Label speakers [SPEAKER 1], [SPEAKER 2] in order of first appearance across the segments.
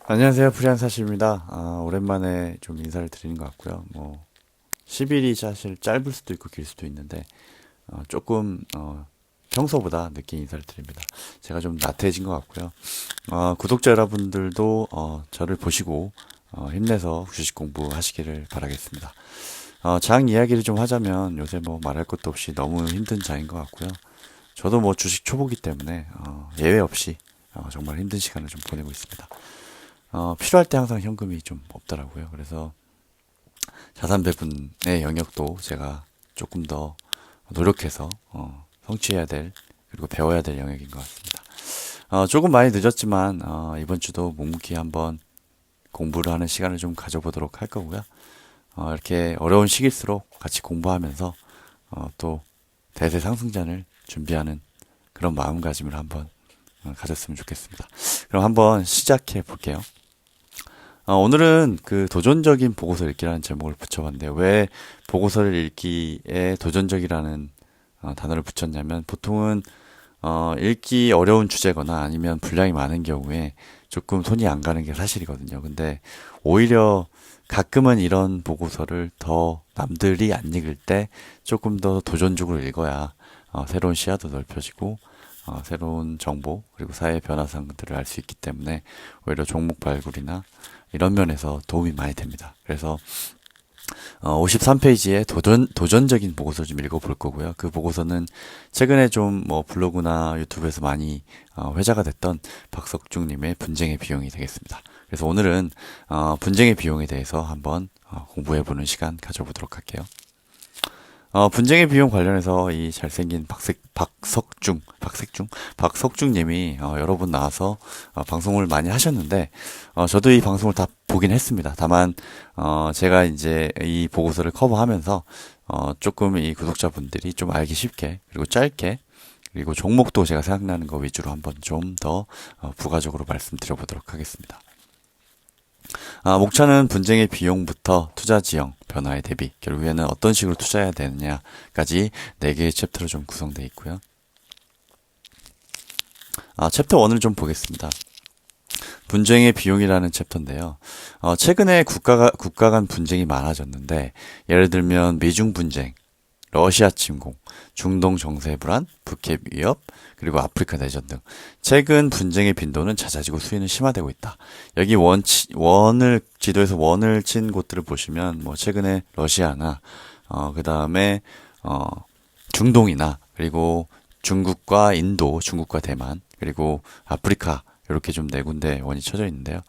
[SPEAKER 1] 안녕하세요. 프리한사시입니다. 오랜만에 좀 인사를 드리는 것 같고요. 10일이 사실 짧을 수도 있고 길 수도 있는데, 조금, 평소보다 늦게 인사를 드립니다. 제가 좀 나태해진 것 같고요. 구독자 여러분들도, 저를 보시고, 힘내서 주식 공부하시기를 바라겠습니다. 장 이야기를 좀 하자면 요새 뭐 말할 것도 없이 너무 힘든 장인 것 같고요. 저도 뭐 주식 초보기 때문에, 예외 없이, 정말 힘든 시간을 좀 보내고 있습니다. 필요할 때 항상 현금이 좀 없더라고요. 그래서 자산 배분의 영역도 제가 조금 더 노력해서 성취해야 될 그리고 배워야 될 영역인 것 같습니다. 조금 많이 늦었지만 이번 주도 묵묵히 한번 공부를 하는 시간을 좀 가져보도록 할 거고요. 이렇게 어려운 시기일수록 같이 공부하면서 또 대세 상승장을 준비하는 그런 마음가짐을 한번 가졌으면 좋겠습니다. 그럼 한번 시작해 볼게요. 오늘은 그 도전적인 보고서 읽기라는 제목을 붙여봤는데요. 왜 보고서를 읽기에 도전적이라는 단어를 붙였냐면 보통은 읽기 어려운 주제거나 아니면 분량이 많은 경우에 조금 손이 안 가는 게 사실이거든요. 근데 오히려 가끔은 이런 보고서를 더 남들이 안 읽을 때 조금 더 도전적으로 읽어야 새로운 시야도 넓혀지고 새로운 정보 그리고 사회 변화상들을 알 수 있기 때문에 오히려 종목 발굴이나 이런 면에서 도움이 많이 됩니다. 그래서 53페이지에 도전적인 보고서를 좀 읽어볼 거고요. 그 보고서는 최근에 좀 뭐 블로그나 유튜브에서 많이 회자가 됐던 박석중님의 분쟁의 비용이 되겠습니다. 그래서 오늘은 분쟁의 비용에 대해서 한번 공부해보는 시간 가져보도록 할게요. 분쟁의 비용 관련해서 이 잘생긴 박석중 님이 여러 번 나와서 방송을 많이 하셨는데, 저도 이 방송을 다 보긴 했습니다. 다만, 제가 이제 이 보고서를 커버하면서, 조금 이 구독자분들이 좀 알기 쉽게, 그리고 짧게, 그리고 종목도 제가 생각나는 거 위주로 한번 좀 더 부가적으로 말씀드려보도록 하겠습니다. 목차는 분쟁의 비용부터 투자 지형, 변화의 대비, 결국에는 어떤 식으로 투자해야 되느냐까지 4개의 챕터로 좀 구성되어 있고요. 챕터 1을 좀 보겠습니다. 분쟁의 비용이라는 챕터인데요. 최근에 국가 간 분쟁이 많아졌는데, 예를 들면 미중 분쟁, 러시아 침공, 중동 정세 불안, 북핵 위협, 그리고 아프리카 내전 등 최근 분쟁의 빈도는 잦아지고 수위는 심화되고 있다. 여기 원을 지도에서 원을 친 곳들을 보시면 뭐 최근에 러시아나 그 다음에 중동이나 그리고 중국과 인도, 중국과 대만 그리고 아프리카 이렇게 좀 네 군데 원이 쳐져 있는데요.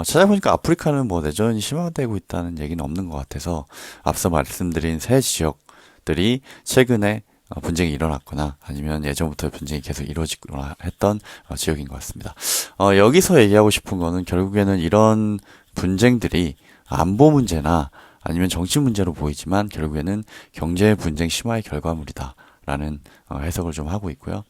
[SPEAKER 1] 찾아보니까 아프리카는 뭐 내전이 심화되고 있다는 얘기는 없는 것 같아서 앞서 말씀드린 세 지역들이 최근에 분쟁이 일어났거나 아니면 예전부터 분쟁이 계속 이루어지거나 했던 지역인 것 같습니다. 여기서 얘기하고 싶은 거는 결국에는 이런 분쟁들이 안보 문제나 아니면 정치 문제로 보이지만 결국에는 경제 분쟁 심화의 결과물이다라는 해석을 좀 하고 있고요.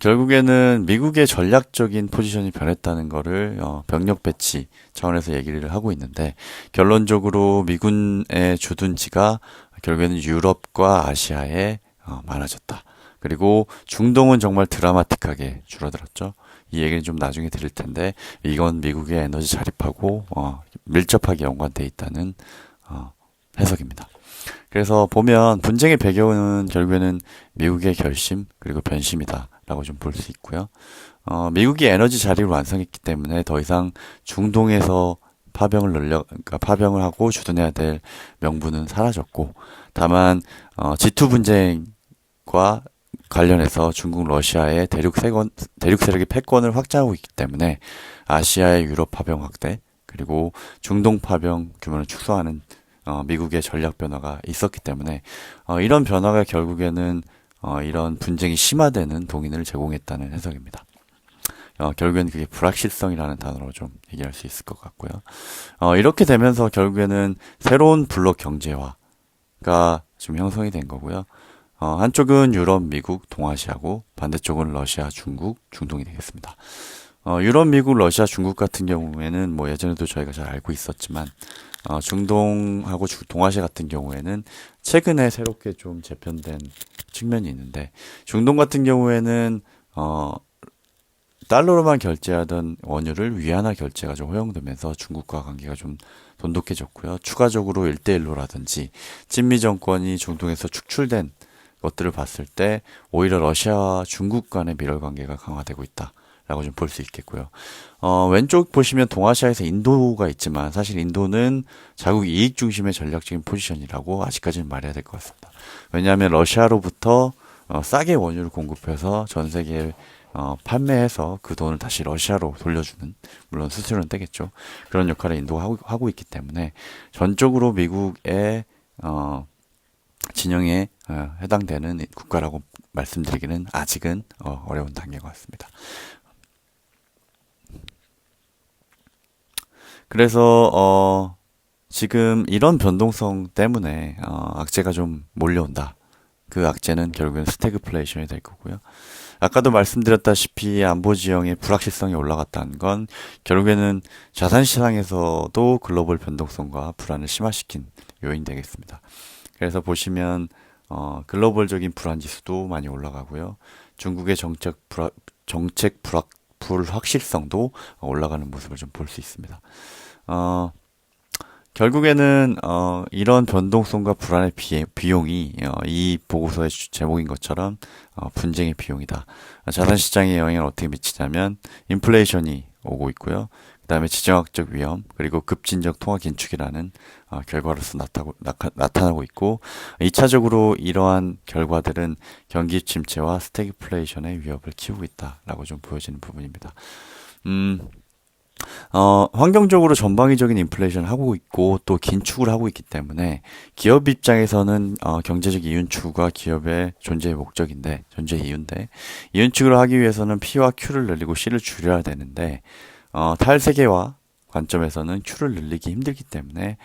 [SPEAKER 1] 결국에는 미국의 전략적인 포지션이 변했다는 거를 병력 배치 차원에서 얘기를 하고 있는데 결론적으로 미군의 주둔지가 결국에는 유럽과 아시아에 많아졌다. 그리고 중동은 정말 드라마틱하게 줄어들었죠. 이 얘기는 좀 나중에 드릴 텐데 이건 미국의 에너지 자립하고 밀접하게 연관돼 있다는 해석입니다. 그래서 보면 분쟁의 배경은 결국에는 미국의 결심 그리고 변심이다라고 좀 볼 수 있고요. 미국이 에너지 자립을 완성했기 때문에 더 이상 중동에서 그러니까 파병을 하고 주둔해야 될 명분은 사라졌고, 다만 G2 분쟁과 관련해서 중국, 러시아의 대륙 세력의 패권을 확장하고 있기 때문에 아시아의 유럽 파병 확대 그리고 중동 파병 규모를 축소하는 미국의 전략 변화가 있었기 때문에 이런 변화가 결국에는 이런 분쟁이 심화되는 동인을 제공했다는 해석입니다. 결국에는 그게 불확실성이라는 단어로 좀 얘기할 수 있을 것 같고요. 이렇게 되면서 결국에는 새로운 블록 경제화가 좀 형성이 된 거고요. 한쪽은 유럽, 미국, 동아시아고 반대쪽은 러시아, 중국, 중동이 되겠습니다. 유럽, 미국, 러시아, 중국 같은 경우에는 뭐 예전에도 저희가 잘 알고 있었지만 중동하고 동아시아 같은 경우에는 최근에 새롭게 좀 재편된 측면이 있는데 중동 같은 경우에는 달러로만 결제하던 원유를 위안화 결제가 좀 허용되면서 중국과 관계가 좀 돈독해졌고요. 추가적으로 1대1로라든지 친미 정권이 중동에서 축출된 것들을 봤을 때 오히려 러시아와 중국 간의 밀월 관계가 강화되고 있다라고 좀 볼 수 있겠고요. 왼쪽 보시면 동아시아에서 인도가 있지만 사실 인도는 자국 이익 중심의 전략적인 포지션이라고 아직까지는 말해야 될 것 같습니다. 왜냐하면 러시아로부터 싸게 원유를 공급해서 전 세계에 판매해서 그 돈을 다시 러시아로 돌려주는, 물론 수수료는 떼겠죠. 그런 역할을 인도가 하고 있기 때문에 전적으로 미국의 진영에 해당되는 국가라고 말씀드리기는 아직은 어려운 단계인 것 같습니다. 그래서 지금 이런 변동성 때문에 악재가 좀 몰려온다. 그 악재는 결국엔 스태그플레이션이 될 거고요. 아까도 말씀드렸다시피 안보 지형의 불확실성이 올라갔다는 건 결국에는 자산 시장에서도 글로벌 변동성과 불안을 심화시킨 요인이 되겠습니다. 그래서 보시면 글로벌적인 불안 지수도 많이 올라가고요. 중국의 정책 불확실성도 올라가는 모습을 좀 볼 수 있습니다. 결국에는 이런 변동성과 불안의 비용이 이 보고서의 제목인 것처럼 분쟁의 비용이다. 자산시장에 영향을 어떻게 미치냐면 인플레이션이 오고 있고요. 그 다음에 지정학적 위험 그리고 급진적 통화 긴축이라는 결과로서 나타나고 있고 2차적으로 이러한 결과들은 경기 침체와 스태그플레이션의 위협을 키우고 있다라고 좀 보여지는 부분입니다. 환경적으로 전방위적인 인플레이션을 하고 있고 또 긴축을 하고 있기 때문에 기업 입장에서는 경제적 이윤 추구가 기업의 존재의 목적인데 존재의 이유인데 이윤 추구를 하기 위해서는 P와 Q를 늘리고 C를 줄여야 되는데 탈세계화 관점에서는 Q를 늘리기 힘들기 때문에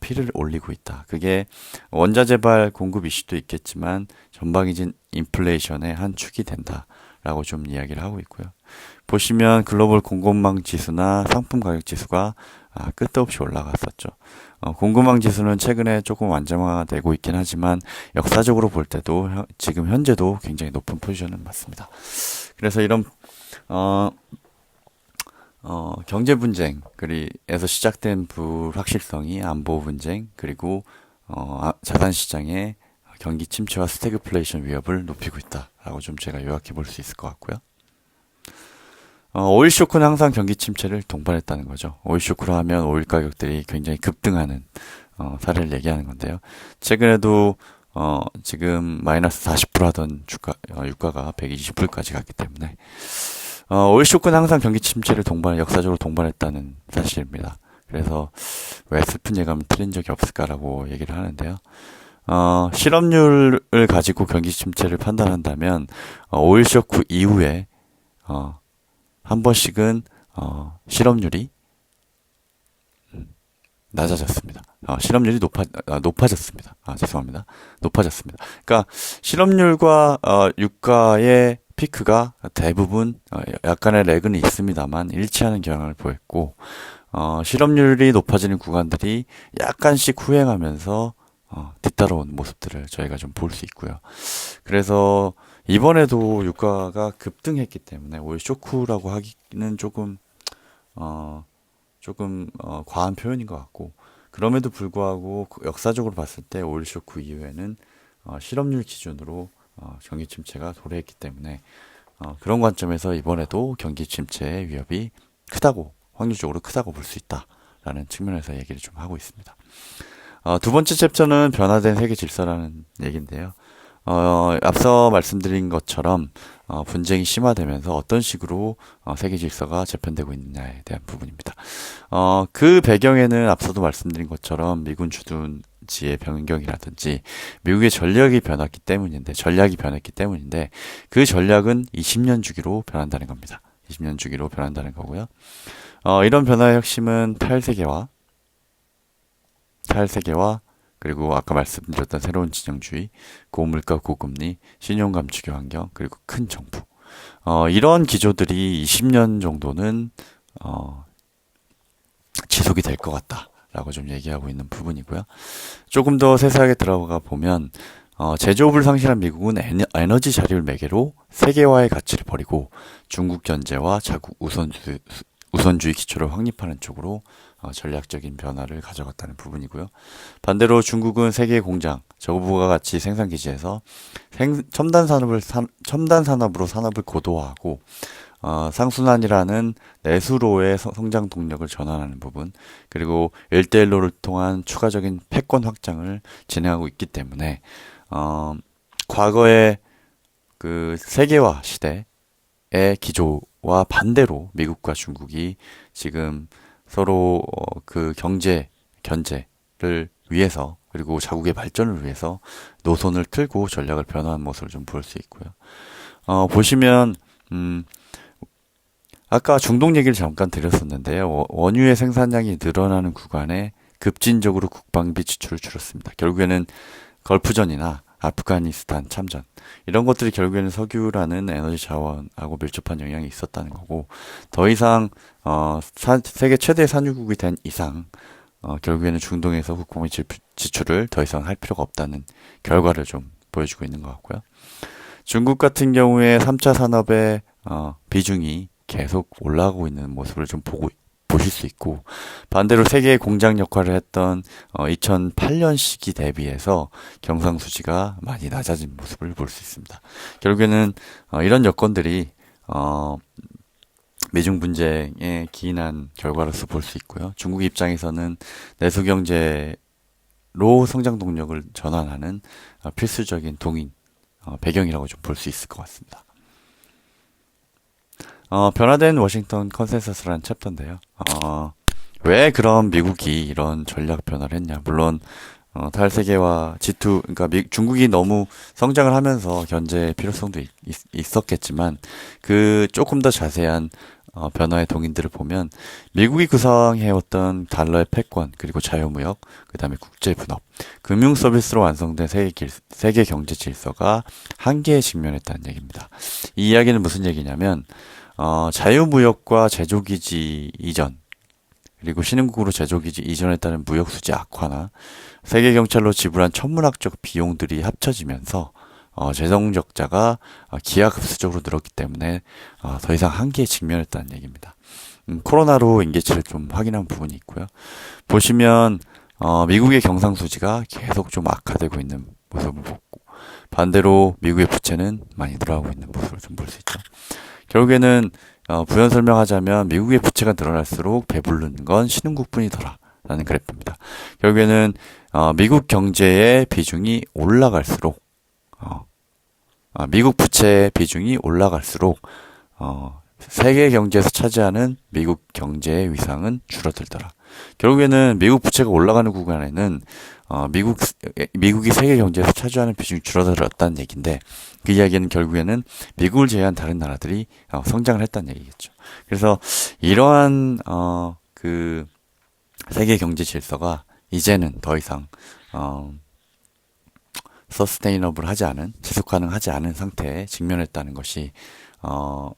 [SPEAKER 1] P를 올리고 있다. 그게 원자재발 공급 이슈도 있겠지만 전방위적인 인플레이션의 한 축이 된다라고 좀 이야기를 하고 있고요. 보시면 글로벌 공급망 지수나 상품 가격 지수가 끝도 없이 올라갔었죠. 공급망 지수는 최근에 조금 안정화되고 있긴 하지만 역사적으로 볼 때도 지금 현재도 굉장히 높은 포지션은 맞습니다. 그래서 이런 경제 분쟁에서 시작된 불확실성이 안보 분쟁 그리고 자산 시장의 경기 침체와 스태그플레이션 위협을 높이고 있다라고 좀 제가 요약해 볼 수 있을 것 같고요. 오일 쇼크는 항상 경기 침체를 동반했다는 거죠. 오일 쇼크로 하면 오일 가격들이 굉장히 급등하는 사례를 얘기하는 건데요. 최근에도 지금 마이너스 40% 하던 유가가 120불까지 갔기 때문에 오일 쇼크는 항상 경기 침체를 역사적으로 동반했다는 사실입니다. 그래서 왜 슬픈 예감을 틀린 적이 없을까라고 얘기를 하는데요. 실업률을 가지고 경기 침체를 판단한다면 오일 쇼크 이후에 한 번씩은 실업률이 낮아졌습니다. 실업률이 높아졌습니다. 죄송합니다. 높아졌습니다. 그러니까 실업률과 유가의 피크가 대부분 약간의 렉은 있습니다만 일치하는 경향을 보였고 실업률이 높아지는 구간들이 약간씩 후행하면서 뒤따라온 모습들을 저희가 좀 볼 수 있고요. 그래서 이번에도 유가가 급등했기 때문에 오일 쇼크라고 하기는 조금 과한 표현인 것 같고 그럼에도 불구하고 역사적으로 봤을 때 오일 쇼크 이후에는 실업률 기준으로 경기 침체가 도래했기 때문에 그런 관점에서 이번에도 경기 침체의 위협이 확률적으로 크다고 볼 수 있다라는 측면에서 얘기를 좀 하고 있습니다. 두 번째 챕터는 변화된 세계 질서라는 얘기인데요. 앞서 말씀드린 것처럼 분쟁이 심화되면서 어떤 식으로 세계 질서가 재편되고 있느냐에 대한 부분입니다. 그 배경에는 앞서도 말씀드린 것처럼 미군 주둔지의 변경이라든지 미국의 전략이 변했기 때문인데 그 전략은 20년 주기로 변한다는 겁니다. 20년 주기로 변한다는 거고요. 이런 변화의 핵심은 탈세계화 그리고 아까 말씀드렸던 새로운 진영주의, 고물가, 고금리, 신용 감축의 환경, 그리고 큰 정부. 이런 기조들이 20년 정도는 지속이 될 것 같다라고 좀 얘기하고 있는 부분이고요. 조금 더 세세하게 들어가 보면 제조업을 상실한 미국은 에너지 자료를 매개로 세계화의 가치를 버리고 중국 견제와 자국 우선주의 기초를 확립하는 쪽으로 전략적인 변화를 가져갔다는 부분이고요. 반대로 중국은 세계의 공장, 저부가 가치 생산 기지에서 첨단 산업으로 산업을 고도화하고 상순환이라는 내수로의 성장 동력을 전환하는 부분, 그리고 1대1로를 통한 추가적인 패권 확장을 진행하고 있기 때문에 과거의 그 세계화 시대의 기조와 반대로 미국과 중국이 지금 서로 그 견제를 위해서, 그리고 자국의 발전을 위해서 노선을 틀고 전략을 변화한 모습을 좀 볼 수 있고요. 보시면 아까 중동 얘기를 잠깐 드렸었는데요. 원유의 생산량이 늘어나는 구간에 급진적으로 국방비 지출을 줄였습니다. 결국에는 걸프전이나 아프가니스탄 참전, 이런 것들이 결국에는 석유라는 에너지 자원하고 밀접한 영향이 있었다는 거고, 더 이상 세계 최대 산유국이 된 이상 결국에는 중동에서 국방비 지출을 더 이상 할 필요가 없다는 결과를 좀 보여주고 있는 것 같고요. 중국 같은 경우에 3차 산업의 비중이 계속 올라가고 있는 모습을 좀 보실 수 있고, 반대로 세계의 공장 역할을 했던 2008년 시기 대비해서 경상수지가 많이 낮아진 모습을 볼 수 있습니다. 결국에는 이런 여건들이 미중 분쟁에 기인한 결과로서 볼 수 있고요. 중국 입장에서는 내수 경제로 성장 동력을 전환하는 필수적인 동인 배경이라고 좀 볼 수 있을 것 같습니다. 변화된 워싱턴 컨센서스라는 챕터인데요. 왜 그럼 미국이 이런 전략 변화를 했냐? 물론 탈세계와 G2, 그러니까 중국이 너무 성장을 하면서 견제의 필요성도 있었겠지만, 그 조금 더 자세한 변화의 동인들을 보면 미국이 구상해왔던 달러의 패권, 그리고 자유무역, 그 다음에 국제분업, 금융 서비스로 완성된 세계 경제 질서가 한계에 직면했다는 얘기입니다. 이 이야기는 무슨 얘기냐면 자유무역과 제조기지 이전, 그리고 신흥국으로 제조기지 이전에 따른 무역수지 악화나 세계 경찰로 지불한 천문학적 비용들이 합쳐지면서 재정 적자가 기하급수적으로 늘었기 때문에 더 이상 한계에 직면했다는 얘기입니다. 코로나로 임계치를 좀 확인한 부분이 있고요. 보시면 미국의 경상수지가 계속 좀 악화되고 있는 모습을 보고, 반대로 미국의 부채는 많이 늘어나고 있는 모습을 좀 볼 수 있죠. 결국에는 부연 설명하자면 미국의 부채가 늘어날수록 배부르는 건 신흥국뿐이더라라는 그래프입니다. 결국에는 미국 경제의 비중이 올라갈수록 미국 부채의 비중이 올라갈수록 세계 경제에서 차지하는 미국 경제의 위상은 줄어들더라. 결국에는 미국 부채가 올라가는 구간에는 미국이 세계 경제에서 차지하는 비중이 줄어들었다는 얘기인데, 그 이야기는 결국에는 미국을 제외한 다른 나라들이 성장을 했다는 얘기겠죠. 그래서 이러한 그 세계 경제 질서가 이제는 더 이상 서스테이너블 하지 않은, 지속 가능하지 않은 상태에 직면했다는 것이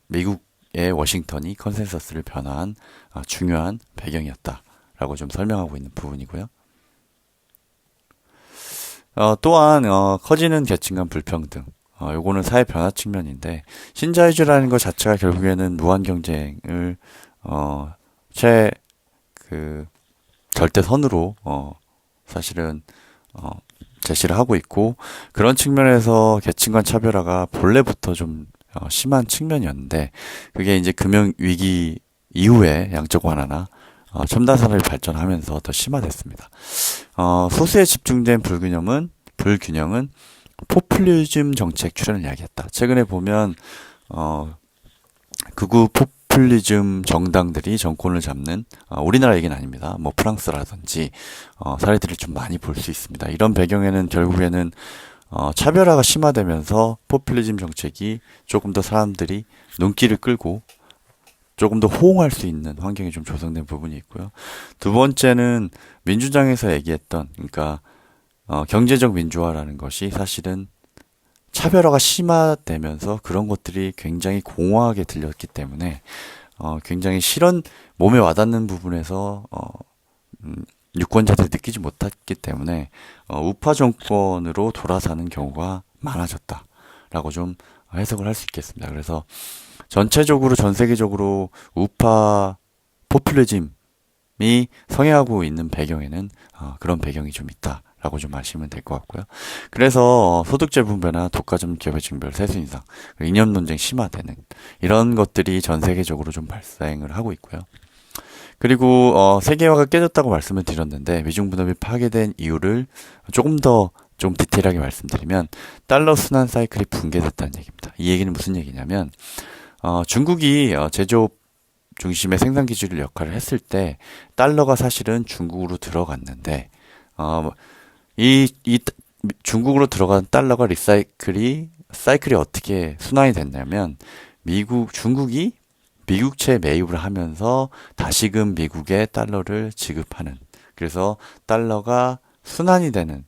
[SPEAKER 1] 미국의 워싱턴이 컨센서스를 변화한 중요한 배경이었다라고 좀 설명하고 있는 부분이고요. 또한 커지는 계층간 불평등, 요거는 사회 변화 측면인데, 신자유주의라는 것 자체가 결국에는 무한 경쟁을 절대선으로 사실은 제시를 하고 있고, 그런 측면에서 계층 간 차별화가 본래부터 좀 심한 측면이었는데, 그게 이제 금융위기 이후에 양적 완화나 첨단 산업이 발전하면서 더 심화됐습니다. 소수에 집중된 불균형은 포퓰리즘 정책 출현을 이야기했다. 최근에 보면 극우 포퓰리즘 정당들이 정권을 잡는, 우리나라 얘기는 아닙니다. 뭐 프랑스라든지 사례들을 좀 많이 볼 수 있습니다. 이런 배경에는 결국에는 차별화가 심화되면서 포퓰리즘 정책이 조금 더 사람들이 눈길을 끌고 조금 더 호응할 수 있는 환경이 좀 조성된 부분이 있고요. 두 번째는 민주당에서 얘기했던, 그러니까 경제적 민주화라는 것이 사실은 차별화가 심화되면서 그런 것들이 굉장히 공허하게 들렸기 때문에 굉장히 몸에 와닿는 부분에서 유권자들이 느끼지 못했기 때문에 우파 정권으로 돌아서는 경우가 많아졌다라고 좀 해석을 할 수 있겠습니다. 그래서 전체적으로 전 세계적으로 우파 포퓰리즘이 성행하고 있는 배경에는 그런 배경이 좀 있다라고 좀 아시면 될 것 같고요. 그래서 소득재 분배나 독과점 기업의 징별, 세수 인상, 이념 논쟁 심화되는 이런 것들이 전 세계적으로 좀 발생을 하고 있고요. 그리고 세계화가 깨졌다고 말씀을 드렸는데 미중 분업이 파괴된 이유를 조금 더 좀 디테일하게 말씀드리면 달러 순환 사이클이 붕괴됐다는 얘기입니다. 이 얘기는 무슨 얘기냐면 중국이 제조업 중심의 생산 기술을 역할을 했을 때 달러가 사실은 중국으로 들어갔는데 이 중국으로 들어간 달러가 사이클이 어떻게 순환이 됐냐면 중국이 미국채 매입을 하면서 다시금 미국에 달러를 지급하는, 그래서 달러가 순환이 되는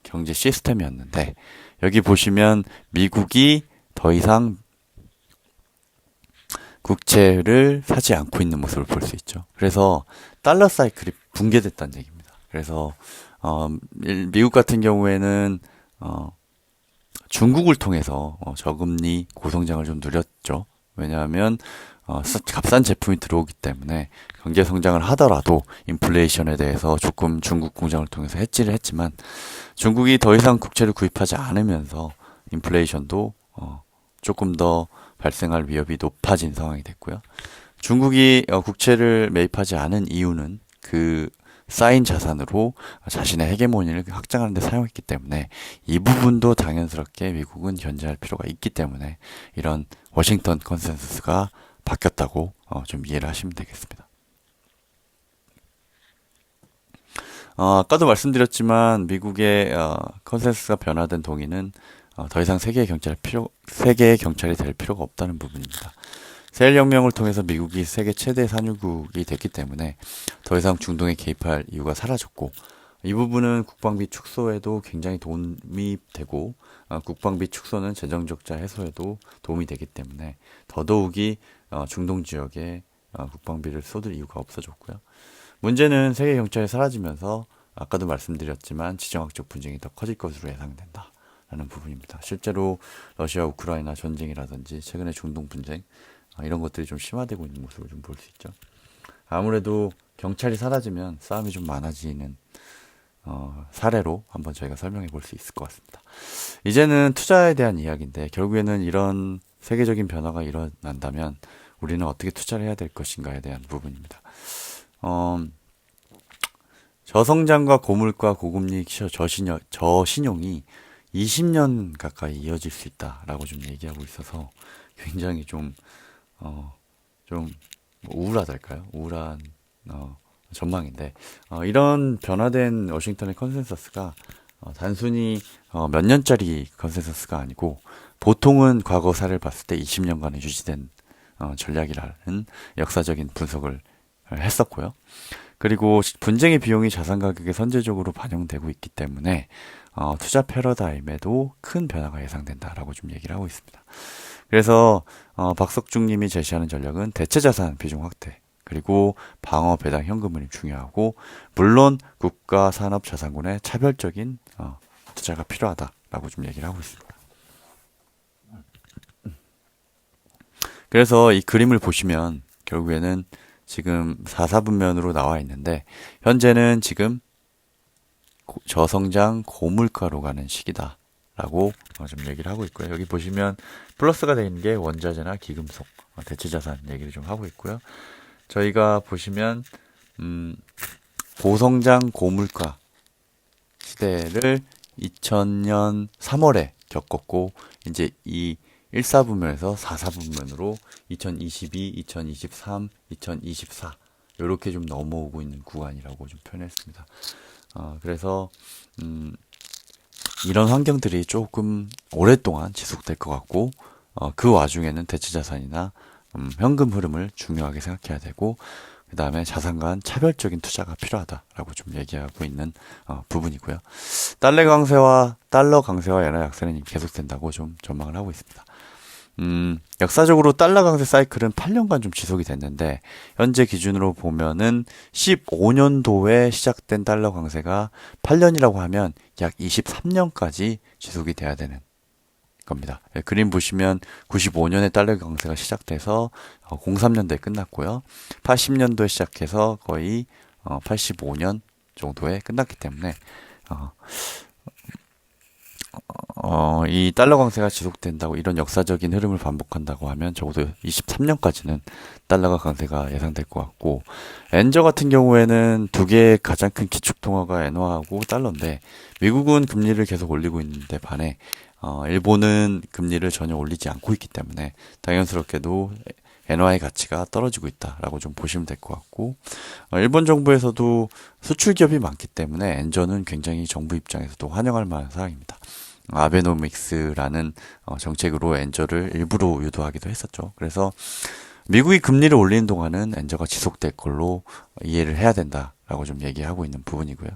[SPEAKER 1] 경제 시스템이었는데, 여기 보시면 미국이 더 이상 국채를 사지 않고 있는 모습을 볼 수 있죠. 그래서 달러 사이클이 붕괴됐다는 얘기입니다. 그래서 미국 같은 경우에는 중국을 통해서 저금리 고성장을 좀 누렸죠. 왜냐하면 값싼 제품이 들어오기 때문에 경제 성장을 하더라도 인플레이션에 대해서 조금 중국 공장을 통해서 해지를 했지만, 중국이 더 이상 국채를 구입하지 않으면서 인플레이션도 조금 더 발생할 위협이 높아진 상황이 됐고요. 중국이 국채를 매입하지 않은 이유는 그 쌓인 자산으로 자신의 헤게모니를 확장하는 데 사용했기 때문에 이 부분도 당연스럽게 미국은 견제할 필요가 있기 때문에 이런 워싱턴 컨센서스가 바뀌었다고 좀 이해를 하시면 되겠습니다. 아까도 말씀드렸지만 미국의 컨센서스가 변화된 동의는 더 이상 세계의 경찰이 될 필요가 없다는 부분입니다. 세일혁명을 통해서 미국이 세계 최대 산유국이 됐기 때문에 더 이상 중동에 개입할 이유가 사라졌고, 이 부분은 국방비 축소에도 굉장히 도움이 되고, 국방비 축소는 재정적자 해소에도 도움이 되기 때문에 더더욱이 중동 지역에 국방비를 쏟을 이유가 없어졌고요. 문제는 세계 경찰이 사라지면서 아까도 말씀드렸지만 지정학적 분쟁이 더 커질 것으로 예상된다 라는 부분입니다. 실제로 러시아 우크라이나 전쟁이라든지 최근의 중동 분쟁, 이런 것들이 좀 심화되고 있는 모습을 좀 볼 수 있죠. 아무래도 경찰이 사라지면 싸움이 좀 많아지는 사례로 한번 저희가 설명해 볼 수 있을 것 같습니다. 이제는 투자에 대한 이야기인데, 결국에는 이런 세계적인 변화가 일어난다면 우리는 어떻게 투자를 해야 될 것인가에 대한 부분입니다. 저성장과 고물가, 고금리, 저신용이 20년 가까이 이어질 수 있다라고 좀 얘기하고 있어서 굉장히 좀 우울하달까요? 우울한 전망인데, 이런 변화된 워싱턴의 컨센서스가 단순히 몇 년짜리 컨센서스가 아니고 보통은 과거 사례를 봤을 때 20년간에 유지된 전략이라는 역사적인 분석을 했었고요. 그리고 분쟁의 비용이 자산 가격에 선제적으로 반영되고 있기 때문에 투자 패러다임에도 큰 변화가 예상된다라고 좀 얘기를 하고 있습니다. 그래서 박석중 님이 제시하는 전략은 대체 자산 비중 확대, 그리고 방어 배당 현금흐름 중요하고, 물론 국가 산업 자산군의 차별적인 투자가 필요하다라고 좀 얘기를 하고 있습니다. 그래서 이 그림을 보시면 결국에는 지금 4사분면으로 나와 있는데, 현재는 지금 저성장 고물가로 가는 시기다 라고 좀 얘기를 하고 있고요. 여기 보시면 플러스가 되어 있는 게 원자재나 기금속, 대체자산 얘기를 좀 하고 있고요. 저희가 보시면 고성장 고물가 시대를 2000년 3월에 겪었고, 이제 이 1사분면에서 4사분면으로 2022, 2023, 2024 이렇게 좀 넘어오고 있는 구간이라고 좀 표현했습니다. 그래서 이런 환경들이 조금 오랫동안 지속될 것 같고, 그 와중에는 대체자산이나 현금 흐름을 중요하게 생각해야 되고, 그 다음에 자산 간 차별적인 투자가 필요하다라고 좀 얘기하고 있는 부분이고요. 달러 강세와 엔화 약세는 계속된다고 좀 전망을 하고 있습니다. 역사적으로 달러 강세 사이클은 8년간 좀 지속이 됐는데, 현재 기준으로 보면은 15년도에 시작된 달러 강세가 8년이라고 하면 약 23년까지 지속이 돼야 되는 겁니다. 예, 그림 보시면 95년에 달러 강세가 시작돼서 03년도에 끝났고요. 80년도에 시작해서 거의 85년 정도에 끝났기 때문에 어, 이 달러 강세가 지속된다고 이런 역사적인 흐름을 반복한다고 하면 적어도 23년까지는 달러가 강세가 예상될 것 같고 엔저 같은 경우에는 두 개의 가장 큰 기축통화가 엔화하고 달러인데 미국은 금리를 계속 올리고 있는데 반해 일본은 금리를 전혀 올리지 않고 있기 때문에 당연스럽게도 엔화의 가치가 떨어지고 있다라고 좀 보시면 될 것 같고 일본 정부에서도 수출 기업이 많기 때문에 엔저는 굉장히 정부 입장에서도 환영할 만한 사항입니다. 아베노믹스라는 정책으로 엔저를 일부러 유도하기도 했었죠. 그래서 미국이 금리를 올리는 동안은 엔저가 지속될 걸로 이해를 해야 된다라고 좀 얘기하고 있는 부분이고요.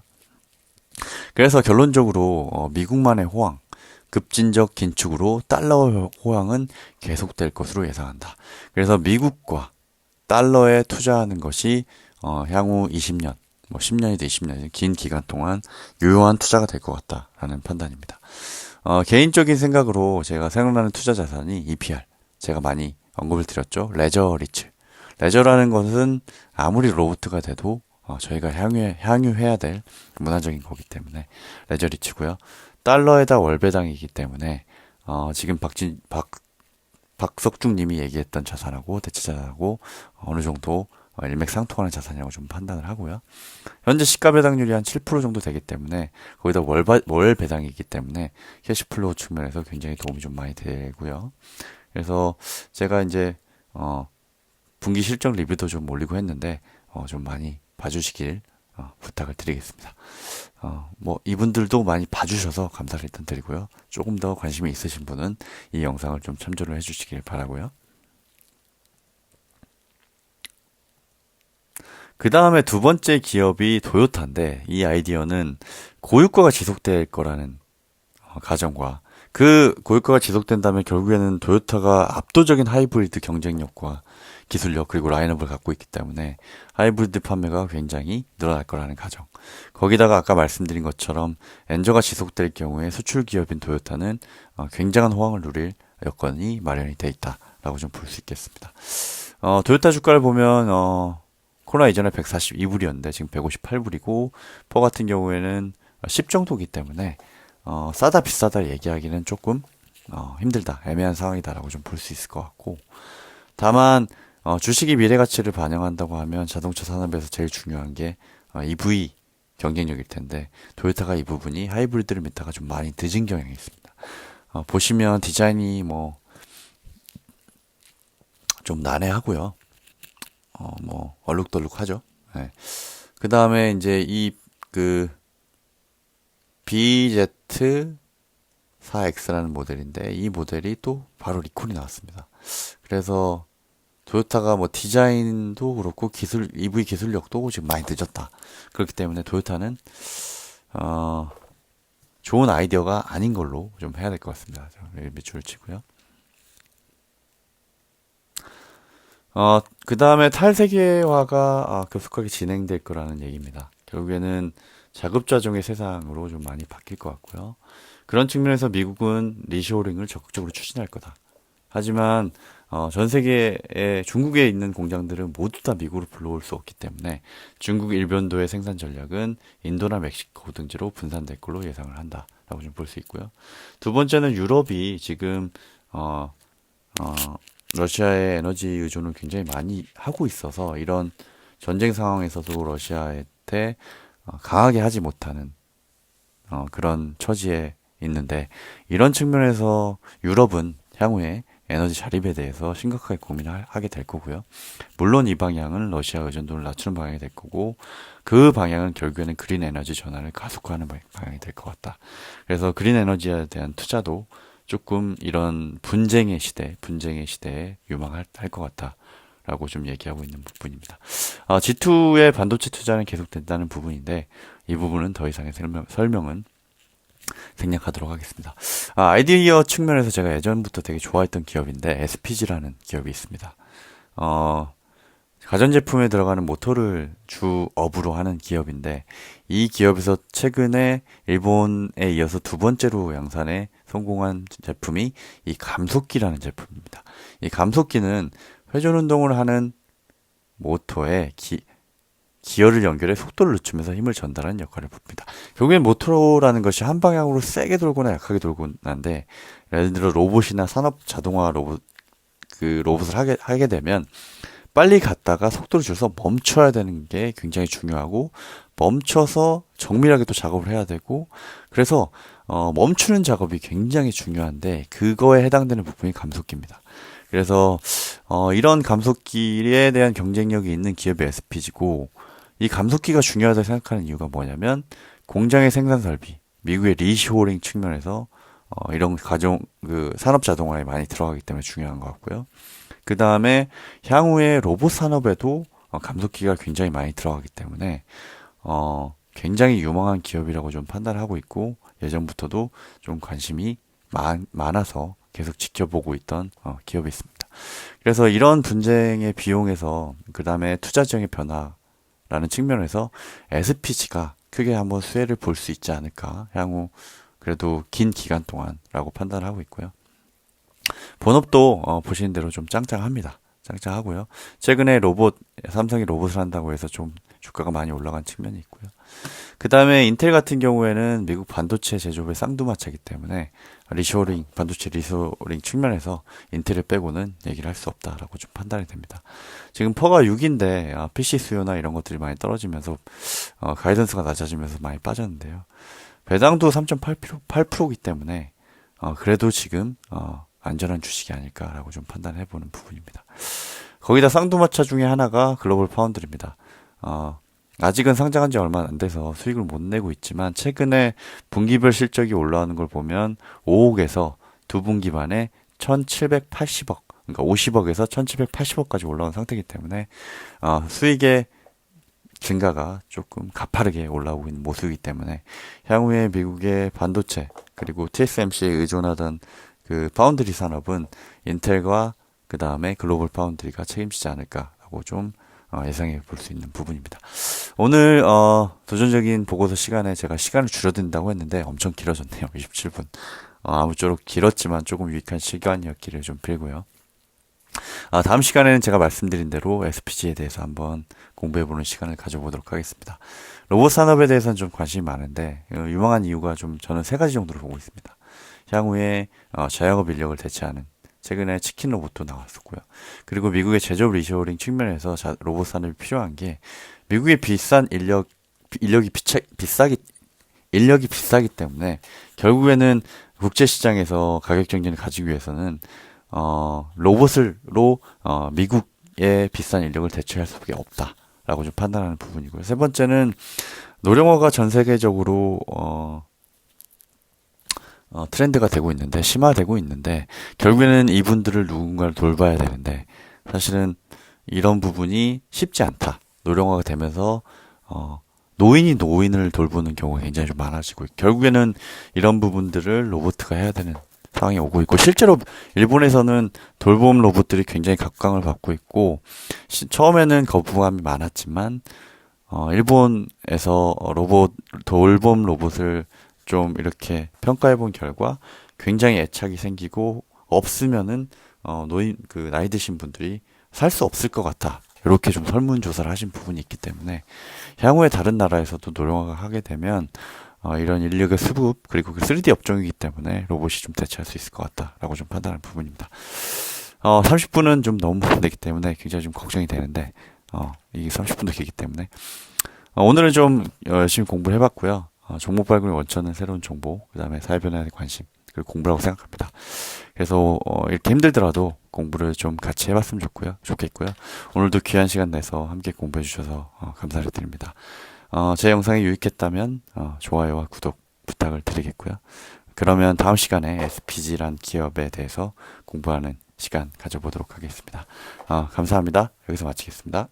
[SPEAKER 1] 그래서 결론적으로 미국만의 호황, 급진적 긴축으로 달러 호황은 계속될 것으로 예상한다. 그래서 미국과 달러에 투자하는 것이 향후 20년, 뭐 10년이든 20년이든 긴 기간 동안 유효한 투자가 될 것 같다라는 판단입니다. 개인적인 생각으로 제가 생각나는 투자 자산이 EPR. 제가 많이 언급을 드렸죠. 레저리츠. 레저라는 것은 아무리 로보트가 돼도 저희가 향유해야 될 문화적인 거기 때문에 레저리츠고요. 달러에다 월배당이기 때문에 지금 박석중 님이 얘기했던 자산하고 대체 자산하고 어느 정도 일맥상통하는 자산이라고 좀 판단을 하고요. 현재 시가 배당률이 한 7% 정도 되기 때문에 거기다 월 배당이기 때문에 캐시플로우 측면에서 굉장히 도움이 좀 많이 되고요. 그래서 제가 이제 분기 실적 리뷰도 좀 올리고 했는데 좀 많이 봐주시길 부탁을 드리겠습니다. 뭐 이분들도 많이 봐주셔서 감사를 일단 드리고요. 조금 더 관심이 있으신 분은 이 영상을 좀 참조를 해주시길 바라고요. 그 다음에 두 번째 기업이 도요타인데 이 아이디어는 고유가가 지속될 거라는 가정과 그 고유가가 지속된다면 결국에는 도요타가 압도적인 하이브리드 경쟁력과 기술력 그리고 라인업을 갖고 있기 때문에 하이브리드 판매가 굉장히 늘어날 거라는 가정. 거기다가 아까 말씀드린 것처럼 엔저가 지속될 경우에 수출 기업인 도요타는 굉장한 호황을 누릴 여건이 마련이 돼 있다라고 좀 볼 수 있겠습니다. 도요타 주가를 보면 코로나 이전에 142불이었는데 지금 158불이고 퍼 같은 경우에는 10 정도기 때문에 싸다 비싸다 얘기하기는 조금 힘들다 애매한 상황이다라고 좀 볼 수 있을 것 같고 다만 주식이 미래 가치를 반영한다고 하면 자동차 산업에서 제일 중요한 게 EV 경쟁력일 텐데 도요타가 이 부분이 하이브리드를 믿다가 좀 많이 늦은 경향이 있습니다. 보시면 디자인이 뭐 좀 난해하고요. 뭐 얼룩덜룩하죠. 네. 그 다음에 이제 BZ4X라는 모델인데 이 모델이 또 바로 리콜이 나왔습니다. 그래서 도요타가 뭐 디자인도 그렇고 EV 기술력도 지금 많이 늦었다. 그렇기 때문에 도요타는 좋은 아이디어가 아닌 걸로 좀 해야 될 것 같습니다. 매출을 치고요. 그 다음에 탈세계화가 급속하게 진행될 거라는 얘기입니다. 결국에는 자급자족의 세상으로 좀 많이 바뀔 것 같고요. 그런 측면에서 미국은 리쇼어링을 적극적으로 추진할 거다. 하지만 전 세계에 중국에 있는 공장들은 모두 다 미국으로 불러올 수 없기 때문에 중국 일본도의 생산 전략은 인도나 멕시코 등지로 분산될 걸로 예상을 한다라고 좀 볼 수 있고요. 두 번째는 유럽이 지금 러시아의 에너지 의존을 굉장히 많이 하고 있어서 이런 전쟁 상황에서도 러시아한테 강하게 하지 못하는 그런 처지에 있는데 이런 측면에서 유럽은 향후에 에너지 자립에 대해서 심각하게 고민을 하게 될 거고요. 물론 이 방향은 러시아 의존도를 낮추는 방향이 될 거고 그 방향은 결국에는 그린 에너지 전환을 가속화하는 방향이 될 것 같다. 그래서 그린 에너지에 대한 투자도 조금 이런 분쟁의 시대에 유망할 것 같다라고 좀 얘기하고 있는 부분입니다. G2의 반도체 투자는 계속된다는 부분인데 이 부분은 더 이상의 설명은 생략하도록 하겠습니다. 아이디어 측면에서 제가 예전부터 되게 좋아했던 기업인데 SPG라는 기업이 있습니다. 가전제품에 들어가는 모터를 주업으로 하는 기업인데 이 기업에서 최근에 일본에 이어서 두 번째로 양산에 성공한 제품이 이 감속기라는 제품입니다. 이 감속기는 회전 운동을 하는 모터에 기어를 연결해 속도를 늦추면서 힘을 전달하는 역할을 봅니다. 결국엔 모터라는 것이 한 방향으로 세게 돌거나 약하게 돌고 난데 예를 들어 로봇이나 산업 자동화 로봇을 하게 되면 빨리 갔다가 속도를 줄여서 멈춰야 되는 게 굉장히 중요하고 멈춰서 정밀하게 또 작업을 해야 되고 그래서 멈추는 작업이 굉장히 중요한데 그거에 해당되는 부분이 감속기입니다. 그래서 이런 감속기에 대한 경쟁력이 있는 기업이 SPG고 이 감속기가 중요하다고 생각하는 이유가 뭐냐면 공장의 생산 설비, 미국의 리쇼어링 측면에서 이런 산업 자동화에 많이 들어가기 때문에 중요한 것 같고요. 그 다음에 향후에 로봇 산업에도 감속기가 굉장히 많이 들어가기 때문에 굉장히 유망한 기업이라고 좀 판단하고 있고 예전부터도 좀 관심이 많아서 계속 지켜보고 있던 기업이 있습니다. 그래서 이런 분쟁의 비용에서 그 다음에 투자 지형의 변화라는 측면에서 SPG가 크게 한번 수혜를 볼 수 있지 않을까 향후 그래도 긴 기간 동안라고 판단하고 있고요. 본업도 보시는 대로 좀 짱짱합니다. 짱짱하고요. 최근에 삼성이 로봇을 한다고 해서 좀 주가가 많이 올라간 측면이 있고요. 그 다음에 인텔 같은 경우에는 미국 반도체 제조업의 쌍두마차이기 때문에 반도체 리쇼어링 측면에서 인텔을 빼고는 얘기를 할 수 없다라고 좀 판단이 됩니다. 지금 퍼가 6인데 PC 수요나 이런 것들이 많이 떨어지면서 가이던스가 낮아지면서 많이 빠졌는데요. 배당도 3.8%이기 때문에 그래도 지금 안전한 주식이 아닐까라고 좀 판단해보는 부분입니다. 거기다 쌍두마차 중에 하나가 글로벌 파운드리입니다. 아직은 상장한 지 얼마 안 돼서 수익을 못 내고 있지만 최근에 분기별 실적이 올라오는 걸 보면 5억에서 두 분기 만에 1780억, 그러니까 50억에서 1780억까지 올라온 상태이기 때문에 수익의 증가가 조금 가파르게 올라오고 있는 모습이기 때문에 향후에 미국의 반도체 그리고 TSMC에 의존하던 그 파운드리 산업은 인텔과 그 다음에 글로벌 파운드리가 책임지지 않을까라고 좀 예상해 볼 수 있는 부분입니다. 오늘 도전적인 보고서 시간에 제가 시간을 줄여든다고 했는데 엄청 길어졌네요. 27분. 아무쪼록 길었지만 조금 유익한 시간이었기를 좀 빌고요. 다음 시간에는 제가 말씀드린 대로 SPG에 대해서 한번 공부해보는 시간을 가져보도록 하겠습니다. 로봇 산업에 대해서는 좀 관심이 많은데 유망한 이유가 좀 저는 세 가지 정도로 보고 있습니다. 향후에 자영업 인력을 대체하는 최근에 치킨 로봇도 나왔었고요. 그리고 미국의 제조업 리쇼어링 측면에서 로봇 산업이 필요한 게 미국의 인력이 비싸기 때문에 결국에는 국제 시장에서 가격 경쟁을 가지기 위해서는 로봇으로 미국의 비싼 인력을 대체할 수밖에 없다라고 좀 판단하는 부분이고요. 세 번째는 노령화가 전 세계적으로 트렌드가 되고 있는데 심화되고 있는데 결국에는 이분들을 누군가를 돌봐야 되는데 사실은 이런 부분이 쉽지 않다. 노령화가 되면서 노인이 노인을 돌보는 경우가 굉장히 좀 많아지고 결국에는 이런 부분들을 로봇가 해야 되는 상황이 오고 있고 실제로 일본에서는 돌봄 로봇들이 굉장히 각광을 받고 있고 처음에는 거부감이 많았지만 일본에서 돌봄 로봇을 좀 이렇게 평가해 본 결과 굉장히 애착이 생기고 없으면은 나이 드신 분들이 살 수 없을 것 같아. 이렇게 좀 설문조사를 하신 부분이 있기 때문에 향후에 다른 나라에서도 노령화가 하게 되면 이런 인력의 수급 그리고 그 3D 업종이기 때문에 로봇이 좀 대체할 수 있을 것 같다라고 좀 판단하는 부분입니다. 30분은 좀 너무 되기 때문에 굉장히 좀 걱정이 되는데 이게 30분도 길기 때문에 오늘은 좀 열심히 공부를 해봤고요. 종목 발굴의 원천은 새로운 정보, 그 다음에 사회 변화에 관심, 그리고 공부라고 생각합니다. 그래서 이렇게 힘들더라도 공부를 좀 같이 해봤으면 좋겠고요. 오늘도 귀한 시간 내서 함께 공부해 주셔서 감사를 드립니다. 제 영상이 유익했다면 좋아요와 구독 부탁을 드리겠고요. 그러면 다음 시간에 SPG란 기업에 대해서 공부하는 시간 가져보도록 하겠습니다. 감사합니다. 여기서 마치겠습니다.